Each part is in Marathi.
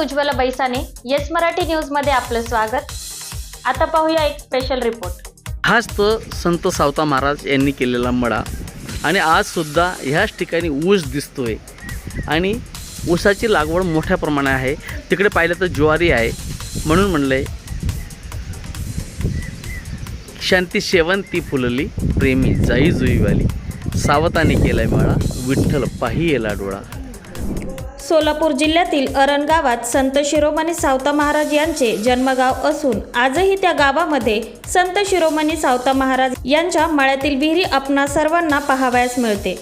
उज्ज्वला बैसाने येस मराठी न्यूज मध्ये आपलं स्वागत। आता पाहूया एक स्पेशल रिपोर्ट। हाच तर संत सावता महाराज यांनी केलेला मळा आणि आज सुद्धा ह्याच ठिकाणी ऊस दिसतोय आणि ऊसाची लागवड मोठ्या प्रमाणात आहे। तिकडे पाहिलं तर ज्वारी आहे, म्हणून म्हणलंय शांती शेवंती फुलली प्रेमी जाई जुईवाली, सावताने केलाय मळा विठ्ठल पाही लाडोळा। सोलापूर जिल्ह्यातील अरण गावात संत शिरोमणी सावता महाराज यांचे जन्मगाव असून आजही त्या गावामध्ये संत शिरोमणी सावता महाराज यांच्या मळ्यातील विहिरी आपणा सर्वांना पाहावयास मिळते।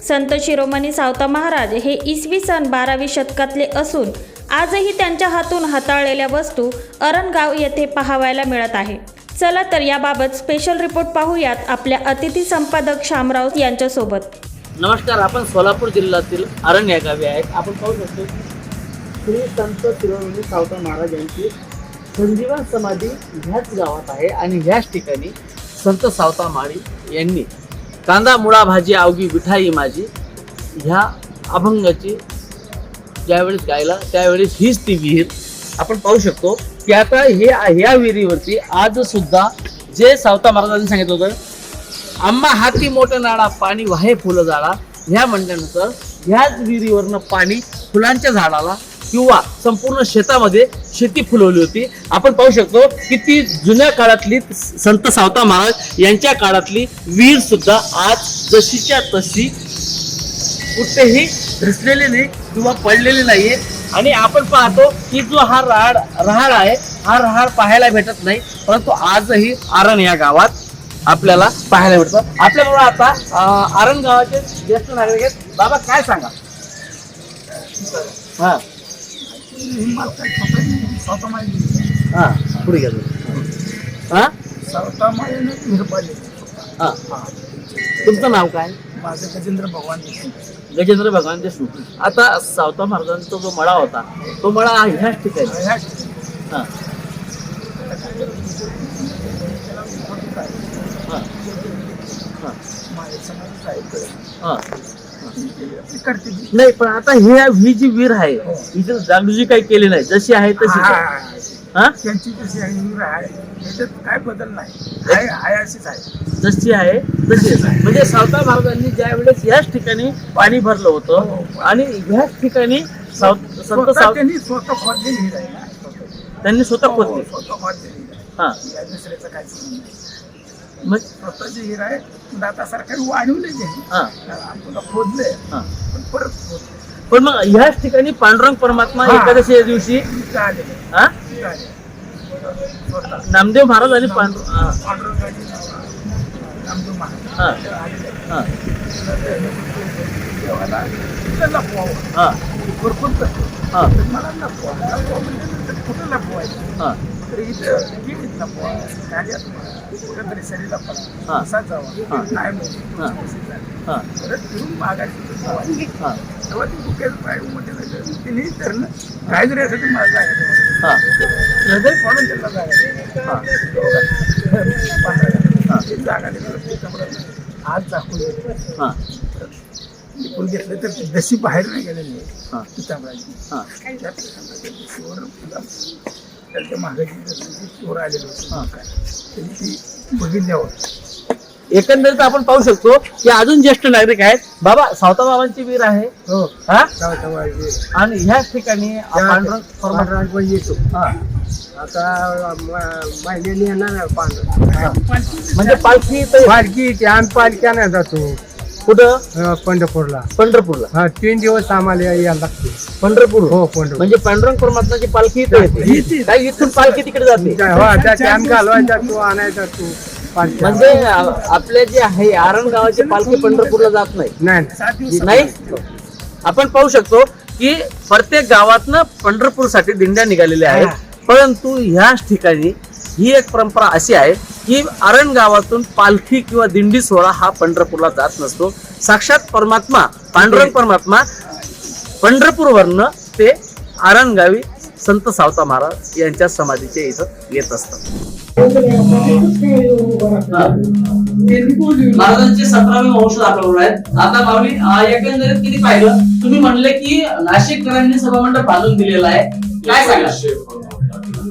संत शिरोमणी सावता महाराज हे इसवी सन 12वी शतकातले असून आजही त्यांच्या हातून हाताळलेल्या वस्तू अरण गाव येथे पाहावयाला मिळत आहे। चला तर याबाबत स्पेशल रिपोर्ट पाहूयात आपल्या अतिथी संपादक शामराव यांच्यासोबत। नमस्कार, आपण सोलापूर जिल्ह्यातील अरण या गावी आहेत। आपण पाहू शकतो श्री संत शिरोमणी सावता महाराज यांची संजीवन समाधी ह्याच गावात आहे आणि ह्याच ठिकाणी संत सावता माळी यांनी कांदा मुळा भाजी अवघी विठाई माझी ह्या अभंगाची ज्यावेळेस गायला त्यावेळेस हीच ती विहीर आपण पाहू शकतो की आता ह्या विहिरीवरती आज सुद्धा जे सावता महाराजांनी सांगितलं होतं, आम्हा हाती मोठं नाळा पाणी वाहे फुलं झाडा, ह्या म्हणल्यानंतर ह्याच विहिरीवरनं पाणी फुलांच्या झाडाला किंवा संपूर्ण शेतामध्ये शेती फुलवली होती। आपण पाहू शकतो की ती जुन्या काळातली संत सावता महाराज यांच्या काळातली विहीर सुद्धा आज जशीच्या तशी कुठेही ढसलेली नाही किंवा पडलेली नाहीये। आणि आपण पाहतो की जो हा रहाड आहे, हा रहाड पाहायला भेटत नाही, परंतु आजही अरण या गावात आपल्याला पाहायला भेटतं। आपल्याबरोबर आता अरण गावाचे ज्येष्ठ नागरिक आहेत। बाबा काय सांगा? हा हा पुढे घ्या। हा हा तुमचं नाव काय? माझं गजेंद्र भगवान देशमुख। गजेंद्र भगवान देशमुख। आता सावता महाराजांचा जो मळा होता तो मळा ह्याच ठिकाणी हा नाही, पण आता ही जी विहीर आहे हिची डागडुजी काही केली नाही, जशी आहे तशी त्यांची जशी आहे त्याच्यात काय बदल नाही, आहे अशीच आहे, जशी आहे तशी। म्हणजे सावता महाराजांनी ज्या वेळेस ह्याच ठिकाणी पाणी भरलं होतं आणि ह्याच ठिकाणी त्यांनी स्वतः खोदलेली विहीर आहे, त्यांनी स्वतः खोदली हा दुसऱ्याचं काय नाही, मग स्वतःची विहीर आहे। दातासारखं वाढवलेली आहे, खोदले पण परत खोदले। पण मग ह्याच ठिकाणी पांडुरंग परमात्मा एकादशी दिवशी नामदेव महाराज आणि कुठेतरी शरीराला पडा जावा नाही फिरून मागायची तेव्हा ती बुकेल तिने धरणं काय जरी असं ते मला जागा पडून त्याला जागा आज दाखवून टिपून घेतलं तर जशी बाहेर नाही गेलेली त्यांच्या मागायची चोर आलेलं होतं त्यांनी ती बघितल्यावर एकंदरीत आपण पाहू शकतो की अजून ज्येष्ठ नागरिक आहेत। बाबा, सावता बाबांची विहीर आहे हो हा आणि ह्याच ठिकाणी पांडुरंग येतो। आता महिन्याने येणार पांडुरंग म्हणजे पालखी आम्ही पालख्या नाही जातो कुठं? पंढरपूरला हा 3 दिवस आम्हाला यायला लागते पंढरपूर। हो पंढरपूर म्हणजे पांडुरंग परमात्माची पालखी इथे येते काय? इथून पालखी तिकडे जाते, घालवायचा तू आणायचा तू म्हणजे आपले जे आहे अरण गावाची पालखी पंढरपूरला जात नाही। आपण पाहू शकतो की प्रत्येक गावातनं पंढरपूरसाठी दिंड्या निघालेल्या आहेत, परंतु ह्याच ठिकाणी ही एक परंपरा अशी आहे की अरण गावातून पालखी किंवा दिंडी सोहळा हा पंढरपूरला जात नसतो। साक्षात परमात्मा पांडुरंग परमात्मा पंढरपूरवरनं ते अरण गावी संत सावता महाराज यांच्या समाधीच्या इथं येत असतात। त्यांनी बोलवलं. महाराजांचे 17वे वंश दाखवले आहेत. आता माऊली एकंदरीत किती पाहिलं तुम्ही म्हणले की नाशिककरांनी सभामंडप बांधून दिलेलं आहे, काय सांगा?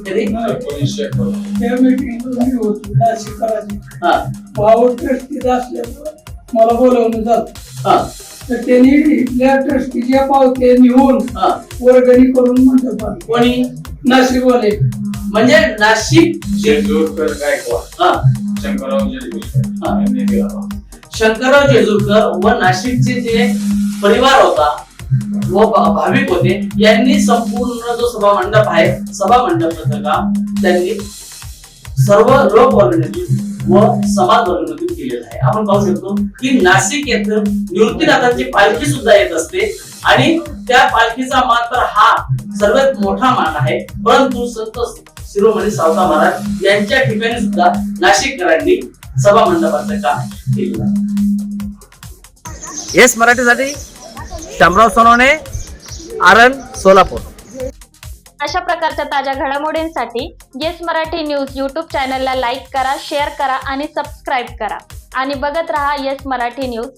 कधी? त्या मीटिंगला मी होतो नाशिककरांची. हा भाऊ ट्रस्टीचा असल्यामुळे मला बोलवलं जातं. हा तर त्यांनी इथल्या ट्रस्टीच्या पावत्या नेऊन हा वर्गणी करून मंडप बांधला. कोणी? नाशिकवाले. म्हणजे नाशिक जेजुरकर गायकवाड, हा शंकरराव जेजुरकर यांनी दिला. शंकरराव जेजुरकर व नाशिकचे जे परिवार होता व भाविक होते यांनी संपूर्ण जो सभा मंडप आहे सभा मंडपाचं काम त्यांनी सर्व लोक वर्गणीतून व समाज वर्गणीतून केलेलं आहे. आपण पाहू शकतो की नाशिक येथे निवृत्तीनाथांची पालखी सुद्धा येत असते आणि त्या पालखीचा मान तर हा सर्वात मोठा मान आहे. परंतु संत शिरोमणी सावता महाराज यांच्या ठिकाणी सुद्धा नाशिककरांनी सभा मंडपाचं काम केलेलं आहे. येस मराठीसाठी शामराव सोनवणे, आरण, सोलापूर. अशा प्रकारच्या ताज्या घडामोडींसाठी येस मराठी न्यूज यूट्यूब चॅनलला लाईक करा, शेअर करा आणि सबस्क्राईब करा आणि बघत रहा येस मराठी न्यूज.